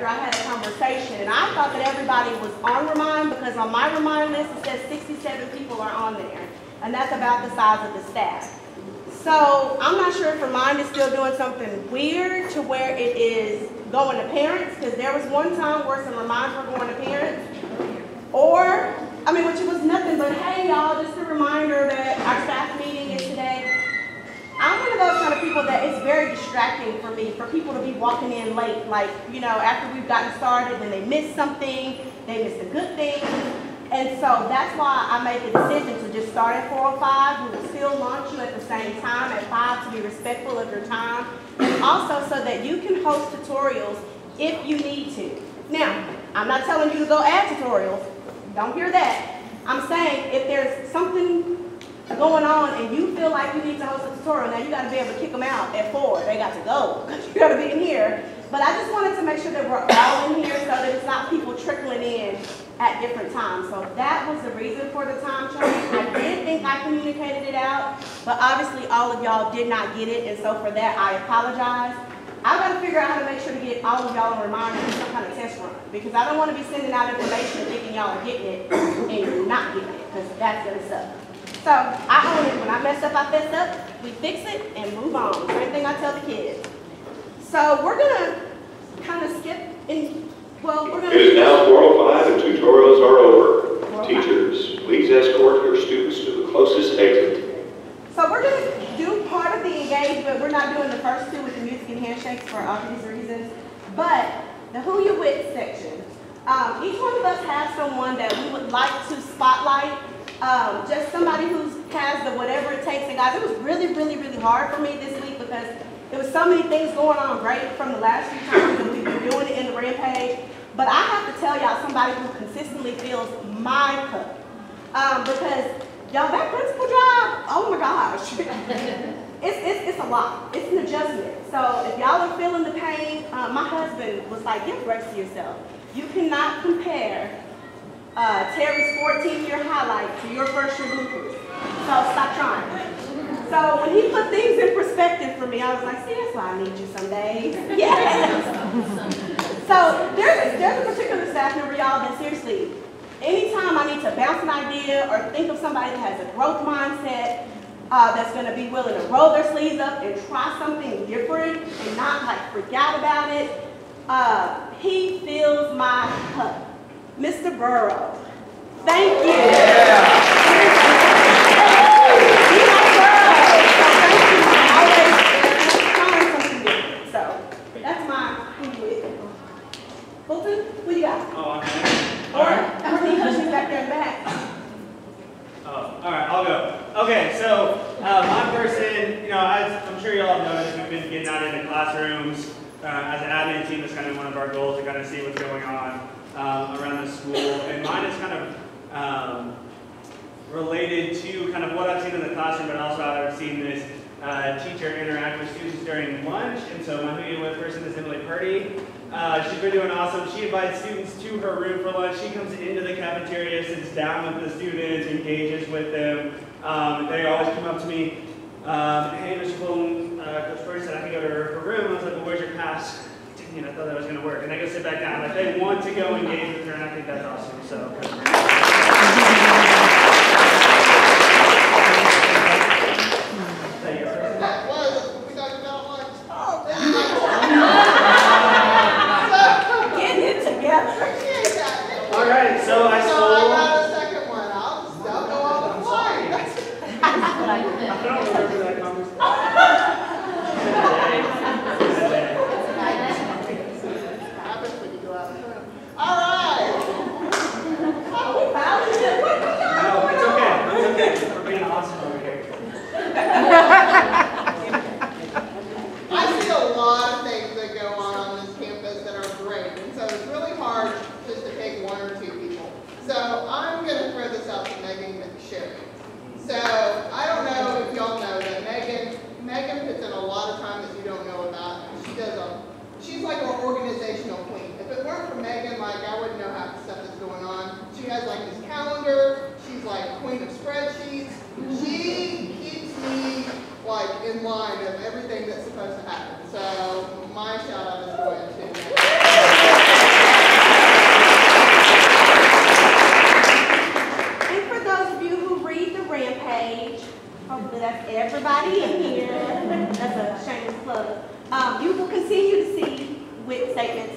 after I had a conversation, and I thought that everybody was on Remind because on my Remind list it says 67 people are on there, and that's about the size of the staff. So I'm not sure if Remind is still doing something weird to where it is going to parents, because there was one time where some Reminds were going to parents, or, I mean, which was nothing but, hey y'all, just a reminder that our staff meeting is today. I'm one of those kind of people that it's very distracting for me, for people to be walking in late, like, you know, after we've gotten started, then they miss something, they miss a good thing. And so that's why I made the decision to just start at 4:05. We will still launch you at the same time at 5 to be respectful of your time. And also so that you can host tutorials if you need to. Now, I'm not telling you to go add tutorials. Don't hear that. I'm saying if there's something going on and you feel like you need to host a tutorial, now you got to be able to kick them out at 4. They got to go because you got to be in here. But I just wanted to make sure that we're all in here so that it's not people trickling in at different times. So that was the reason for the time change. I did think I communicated it out, but obviously all of y'all did not get it, and so for that I apologize. I've got to figure out how to make sure to get all of y'all a reminder of some kind of test run, because I don't want to be sending out information and thinking y'all are getting it and you're not getting it, because that's going to suck. So I own it. When I mess up, I fess up. We fix it and move on. Same thing I tell the kids. So we're going to kind of skip in, well, we're going to... It is now 4:05 and tutorials are over. Teachers, please escort your students to the closest exit. So we're going to do part of the engagement. We're not doing the first two with the music and handshakes for obvious reasons. But the Who You With section, each one of us has someone that we would like to spotlight. Just somebody who has the whatever it takes. And guys, it was really, really, really hard for me this week because there was so many things going on great from the last few times that we've been doing it in the Rampage. But I have to tell y'all somebody who consistently fills my cup. Because y'all, that principal job, oh my gosh. It's a lot. It's an adjustment. So if y'all are feeling the pain, my husband was like, give grace to yourself. You cannot compare Terry's 14-year highlight to your first-year bloopers. So stop trying. So when he put things in perspective for me, I was like, see, that's why I need you some days. Yes. So there's a particular staff member, y'all, that seriously, anytime I need to bounce an idea or think of somebody that has a growth mindset, that's going to be willing to roll their sleeves up and try something different and not like freak out about it, he fills my cup. Mr. Burrow. Thank you. Yeah. You like Burrow. So thank you for always trying something different. So that's my Who You With. Fulton, who you got? Oh, I'm all right. Courtney Hushman's back there in the back. Oh, all right, I'll go. Okay, so my person, you know, as I'm sure you all have noticed, we've been getting out into classrooms. As an admin team, that's kind of one of our goals to kind of see what's going on around the school. And mine is kind of related to kind of what I've seen in the classroom, but also how I've seen this teacher interact with students during lunch. And so my Who You With person is Emily Purdy. She's been doing awesome. She invites students to her room for lunch. She comes into the cafeteria, sits down with the students, engages with them. They always come up to me, hey, Mr. Fulton, Coach Purdy said I can go to her room. I was like, well, where's your pass? Dang it, I thought that was going to work. And I go sit back down. Like, they want to go engage with her, and I think that's awesome. So. That was what we talked about lunch. Oh, Getting it together. appreciate that. All right, so I So stole. I got a second one. I'll go on the fly. I don't remember that conversation. Happens when you go out of town. All right. Oh, we found it. What we got? No, it's okay. It's okay. We're being awesome over here. I see a lot of things that go on this campus that are great, and so it's really hard just to pick one or two people. So I'm going to throw this out to Megan McSherry. So I don't know if y'all know that Megan puts in a lot of time that you don't know about. She's like our organizational queen. If it weren't for Megan, like I wouldn't know half the stuff that's going on. She has like this calendar. She's like queen of spreadsheets. She keeps me like in line of everything that's supposed to happen. So my shout out is going to Megan.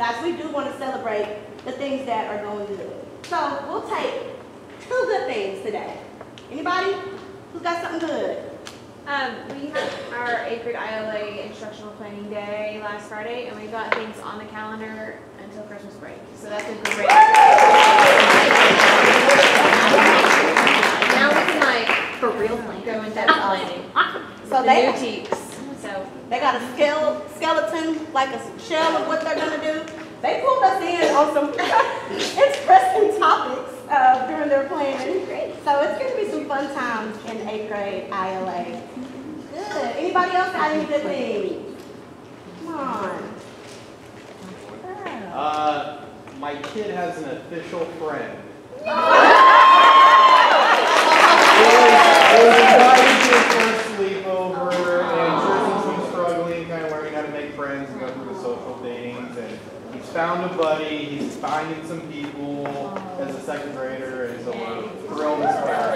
guys, we do want to celebrate the things that are going good. So we'll take 2 good things today. Anybody? Who's got something good? We had our 8th grade ILA instructional planning day last Friday, and we got things on the calendar until Christmas break. So that's a great. Now we can for real plan. Go into planning. So The new teaks. So they got a skeleton, like a shell of what they're gonna do. They pulled us in on some interesting topics during their planning. So it's gonna be some fun times in 8th grade ILA. Good. Anybody else got any good things? Come on. My kid has an official friend. I was invited to his first sleepover, and since he's struggling, kind of learning how to make friends and go through the social things, and he's found a buddy, he's finding some people as a 2nd grader, and so we're thrilled as well.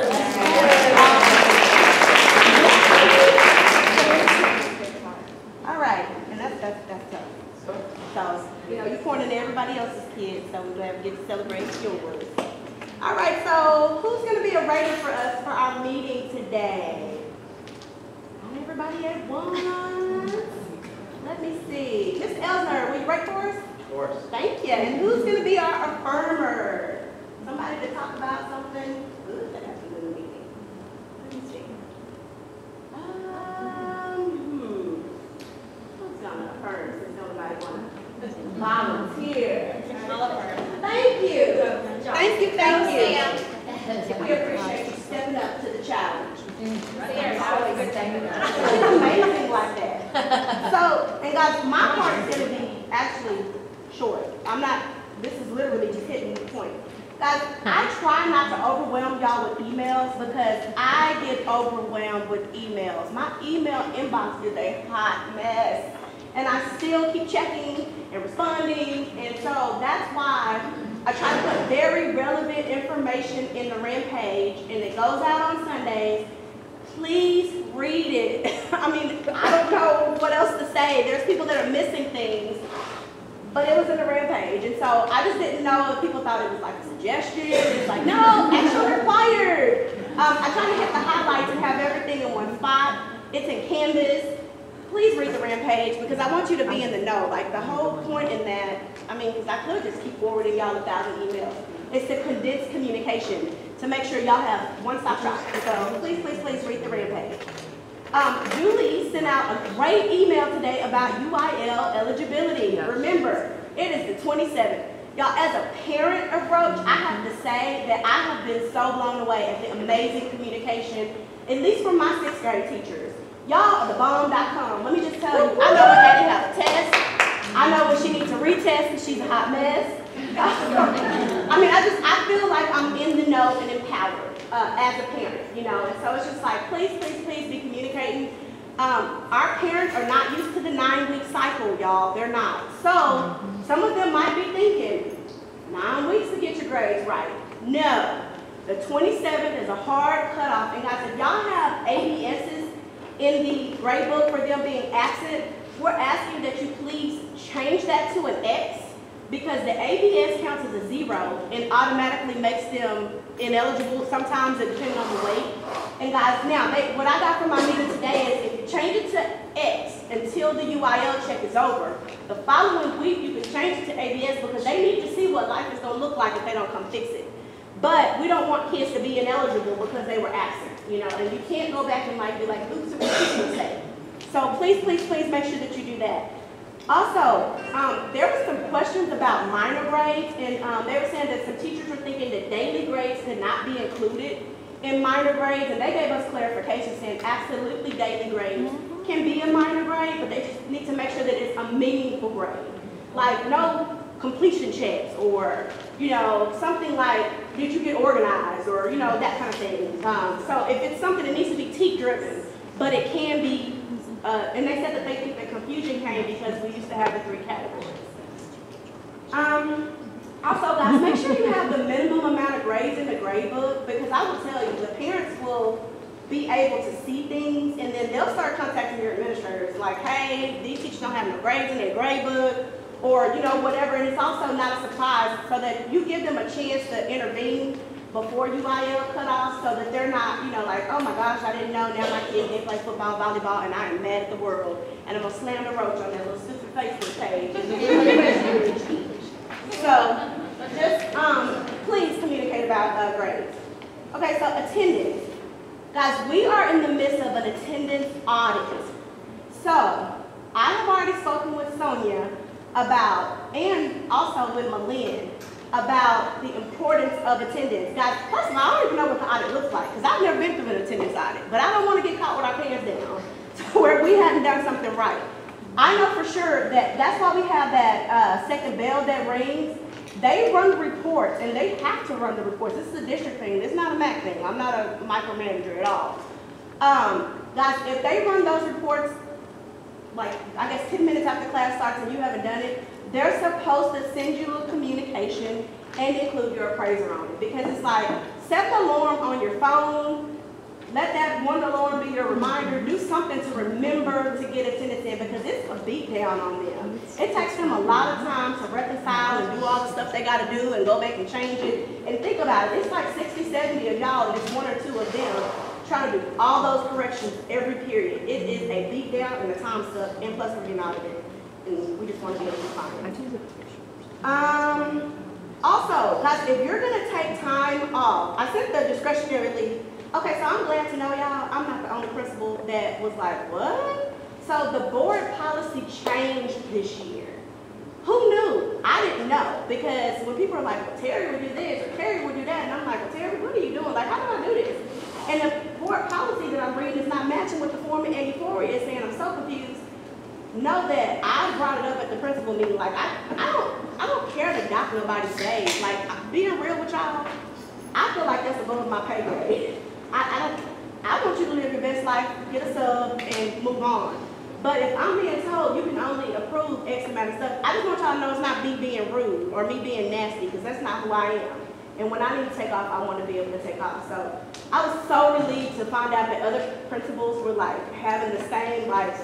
All right, and that's tough. So, you're pointing to everybody else's kids, so we're glad we get to celebrate yours. All right, so who's going to be a writer for us for our meeting today? Not everybody at once. Let me see. Miss Elsner, will you write for us? Of course. Thank you. And who's going to be our affirmer? Somebody to talk about something good that happened in the meeting. Let me see. Who's going to affirm since nobody wants to volunteer? Thank you. Thank you. We appreciate you stepping up to the challenge. It's amazing like that. So, and guys, my part is going to be actually short. This is literally just hitting the point. Guys, I try not to overwhelm y'all with emails because I get overwhelmed with emails. My email inbox is a hot mess. And I still keep checking and responding. And so that's why I try to put very relevant information in the Rampage, and it goes out on Sundays. Please read it. I mean, I don't know what else to say. There's people that are missing things, but it was in the Rampage. And so I just didn't know if people thought it was like a suggestion. It's like, no, action required. I try to hit the highlights and have everything in one spot. It's in Canvas. Please read the Rampage because I want you to be in the know. Like the whole point in that, because I could just keep forwarding y'all 1,000 emails. It's to condense communication to make sure y'all have one-stop shop. So please read the Rampage. Julie sent out a great email today about UIL eligibility. Remember, it is the 27th. Y'all, as a parent of Roach, I have to say that I have been so blown away at the amazing communication, at least from my 6th grade teachers. Y'all are the bomb.com. Let me just tell you, I know when Daddy has a test. I know when she needs to retest and she's a hot mess. I feel like I'm in the know and empowered as a parent, and so it's just like, please be communicating. Our parents are not used to the 9-week cycle, y'all. They're not. So some of them might be thinking, 9 weeks to get your grades right. No, the 27th is a hard cutoff. And guys, if y'all have ABSs in the grade book for them being absent, we're asking that you please change that to an X, because the ABS counts as a 0 and automatically makes them ineligible. Sometimes it depends on the weight. And guys, now what I got from my meeting today is if you change it to X until the UIL check is over, the following week you can change it to ABS because they need to see what life is going to look like if they don't come fix it. But we don't want kids to be ineligible because they were absent, and you can't go back and be like, oops, it was a mistake. So please make sure that you do that. Also, there were some questions about minor grades, and they were saying that some teachers were thinking that daily grades could not be included in minor grades, and they gave us clarification saying absolutely daily grades can be a minor grade, but they just need to make sure that it's a meaningful grade. Like no completion checks or, something like, did you get organized or, that kind of thing. So if it's something that needs to be TEAC driven, but it can be, and they said that they think the confusion came because we used to have the 3 categories. Also, guys, make sure you have the minimum amount of grades in the grade book, because I will tell you, the parents will be able to see things, and then they'll start contacting your administrators like, hey, these teachers don't have no grades in their grade book, or, you know, whatever, and it's also not a surprise, so that you give them a chance to intervene before UIL cut off, so that they're not, you know, like, oh my gosh, I didn't know, now my kids, they play football, volleyball, and I am mad at the world, and I'm gonna slam the roach on that little stupid Facebook page. So, just, please communicate about grades. Okay, so attendance. Guys, we are in the midst of an attendance audit. So, I have already spoken with Sonia about, and also with Malin, about the importance of attendance. Guys, first of all, I don't even know what the audit looks like, because I've never been through an attendance audit, but I don't want to get caught with our pants down to where we haven't done something right. I know for sure that that's why we have that second bell that rings. They run the reports, and they have to run the reports. This is a district thing. This is not a MAC thing. I'm not a micromanager at all. Guys, if they run those reports, like, I guess 10 minutes after class starts and you haven't done it, they're supposed to send you a communication and include your appraiser on it. Because it's like, set the alarm on your phone, let that one alarm be your reminder, do something to remember to get attendance in, because it's a beat down on them. It takes them a lot of time to reconcile and do all the stuff they gotta do and go back and change it. And think about it, it's like 60, 70 of y'all, and it's one or two of them trying to do all those corrections every period. It is a beat down and a time suck, and plus we're getting audited. And we just want to be able to find it. Also, guys, if you're gonna take time off, I sent the discretionary leave. Okay, so I'm glad to know, y'all, I'm not the only principal that was like, what? So the board policy changed this year. Who knew? I didn't know, because when people are like, well, Terry would do this, or Terry would do that, and I'm like, well, Terry, what are you doing? Like, how do I do this? And the board policy that I'm reading is not matching with the Form 84 is saying. I'm so confused. Know that I brought it up at the principal meeting. Like, I don't care to dock nobody's days. Like, being real with y'all, I feel like that's above my pay grade. I want you to live your best life, get a sub, and move on. But if I'm being told you can only approve X amount of stuff, I just want y'all to know it's not me being rude or me being nasty, because that's not who I am. And when I need to take off, I want to be able to take off. So I was so relieved to find out that other principals were like having the same, like,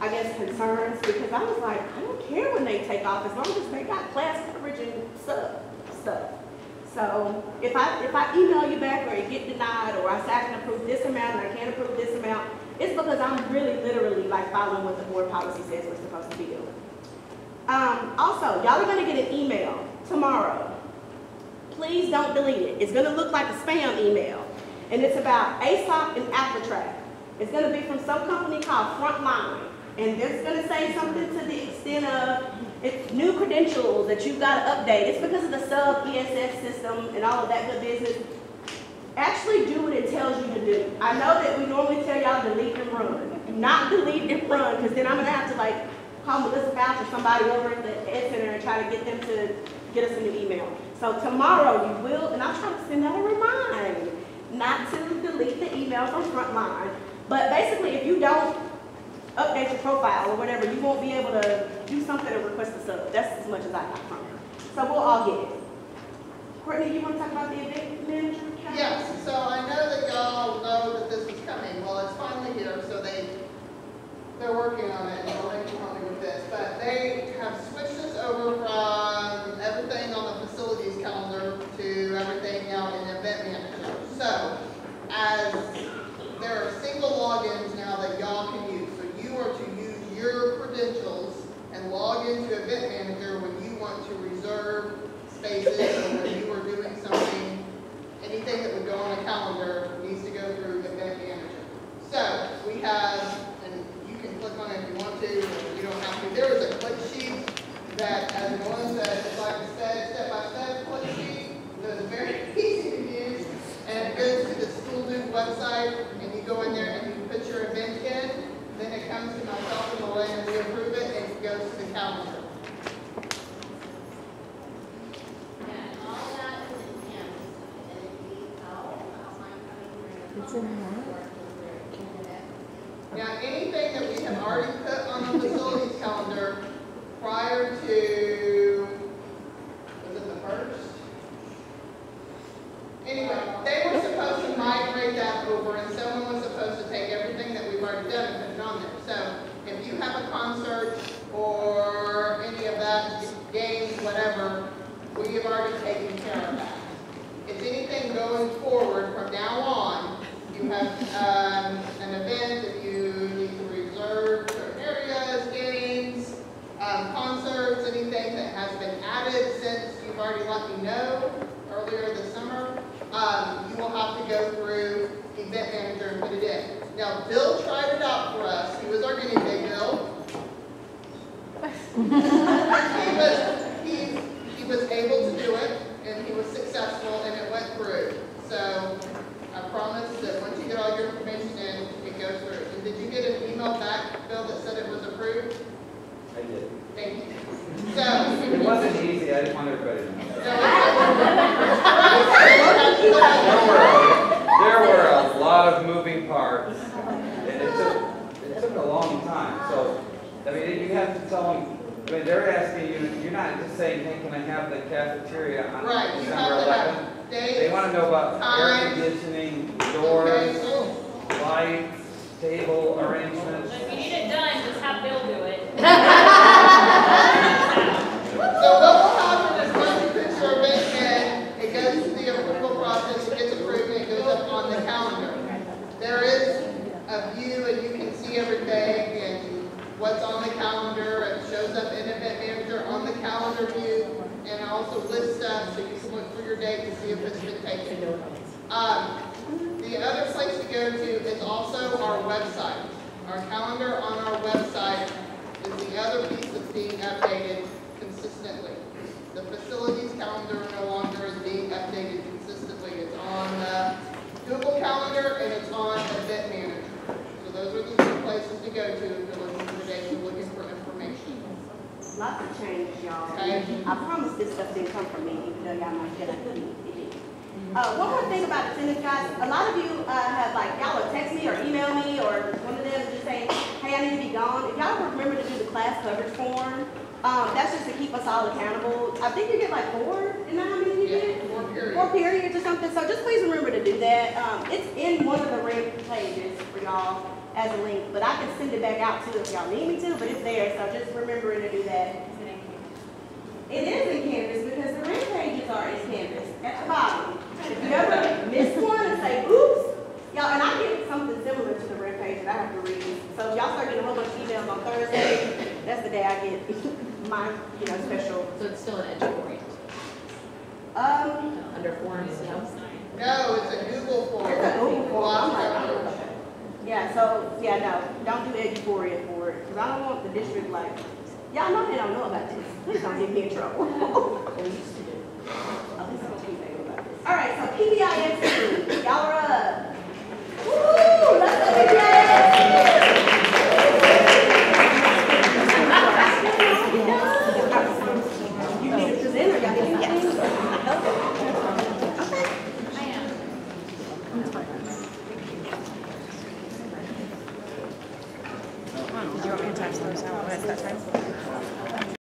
I guess, concerns, because I was like, I don't care when they take off as long as they got class coverage and stuff. So if I email you back or you get denied, or I say I can approve this amount and I can't approve this amount, it's because I'm really literally like following what the board policy says we're supposed to be doing. Also, y'all are gonna get an email tomorrow. Please don't delete it. It's gonna look like a spam email. And it's about ASOP and AppleTrack. It's gonna be from some company called Frontline. And it's gonna say something to the extent of, it's new credentials that you've got to update. It's because of the sub ESS system and all of that good business. Actually do what it tells you to do. I know that we normally tell y'all delete and run. Not delete and run, because then I'm gonna have to like call Melissa Fouch or somebody over at the Ed Center and try to get them to get us a new email. So tomorrow you will, and I'll try to send out a reminder not to delete the email from Frontline. But basically, if you don't update your profile or whatever, you won't be able to do something and request a sub. That's as much as I got from her. So we'll all get it. Courtney, you want to talk about the event manager? Yes, so I know that y'all know that this is coming. Well, it's finally here, so they're working on it, and they'll make you help me with this. But they have switched us over from everything on the facilities calendar to everything now in Event Manager. So, as there are single logins now that y'all can use. So you are to use your credentials and log into Event Manager when you want to reserve spaces, or when you are doing something, anything that would go on a calendar needs to go through Event Manager. So we have, and you can click on it if you want to, or you don't have to. There is a click sheet that, as Melissa said, like I said, step-by-step click sheet that is very easy to use, and it goes to the School Duke website, and you go in there and you put your event in, then it comes to myself and Elaine, and we approve it, and it goes to the calendar. Now, anything that we have already put on the facilities calendar prior to, was it the 1st? Anyway, they were supposed to migrate that over, and someone was supposed to take everything that we've already done and put it on there. So if you have a concert or any of that, anything that has been added since you've already let me know earlier this summer, you will have to go through event manager and put it in. Now, Bill tried it out for us. He was our guinea pig, Bill. he was able to do it, and he was successful, and it went through. So I promise that once you get all your information in, it goes through. And did you get an email back, Bill, that said it was approved? I did. Thank you. So It wasn't easy, I didn't want everybody to know. There were a lot of moving parts, and it took a long time. So, I mean, you have to tell them, I mean, they're asking you, you're not just saying, hey, can I have the cafeteria on right, you December have to 11th? have dates. They want to know about air time, conditioning, doors, okay, lights, table arrangements. If you need it done, just have Bill do it. So what will happen is once you put your event in, it goes through the approval process, it gets approved, and it goes up on the calendar. There is a view, and you can see everything, and what's on the calendar. It shows up in Event Manager on the calendar view, and also lists stuff so you can look through your date to see if it's been taken. The other place to go to is also our website. Our calendar on our website is the other piece that's being updated consistently. The facilities calendar no longer is being updated consistently. It's on Google Calendar and it's on Event Manager. So those are the two places to go to if you're looking for dates, you're looking for information. Lots of change, y'all. Okay. I promise this stuff didn't come from me, even though y'all might feel like it did. One more thing about attendance, guys. A lot of you have y'all will text me or email me or one of them just saying, hey, I need to be gone. If y'all remember to do the class coverage form, that's just to keep us all accountable. I think you get like 4, isn't that how many you get? 4 periods. 4 periods or something. So just please remember to do that. It's in one of the red pages for y'all as a link, but I can send it back out too if y'all need me to, but it's there. So just remembering to do that. It is in Canvas because the red pages are in Canvas at the bottom. If you ever miss one and say, oops, y'all, and I get something similar to the red page that I have to read. So if y'all start getting a whole bunch of emails on Thursday, that's the day I get my, special. So it's still an EduCorient? Under forms, no? No, it's a Google form. It's a Google form. I'm like, Lost oh, okay. Yeah, so, yeah, no, don't do Educoria for it, because I don't want the district like, y'all know they don't know about this. Please don't get me in trouble. At least I don't think they know about this. All right, so PBIX, y'all are